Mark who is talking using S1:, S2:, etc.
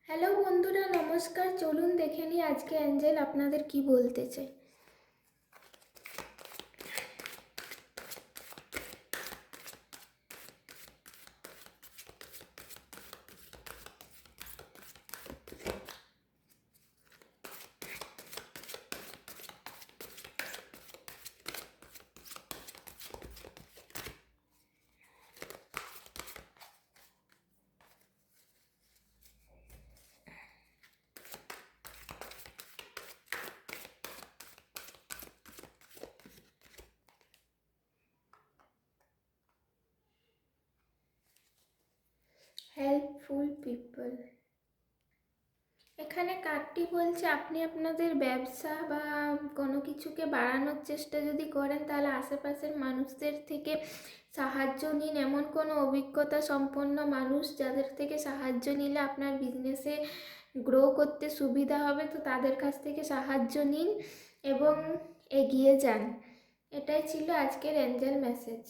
S1: Hello বন্ধুরা, নমস্কার। চলুন দেখে নিই আজকে অ্যাঞ্জেল আপনাদের কি বলতে চাই। Helpful people. এখানে কার্ডটি বলছে আপনি আপনাদের ব্যবসা বা কোনো কিছুকে বাড়ানোর চেষ্টা যদি করেন, তাহলে আশেপাশের মানুষদের থেকে সাহায্য নিন। এমন কোনো অভিজ্ঞতা সম্পন্ন মানুষ যাদের থেকে সাহায্য নিলে আপনার বিজনেসে গ্রো করতে সুবিধা হবে, তো তাদের কাছ থেকে সাহায্য নিন এবং এগিয়ে যান। এটাই ছিল আজকের অ্যাঞ্জেল মেসেজ।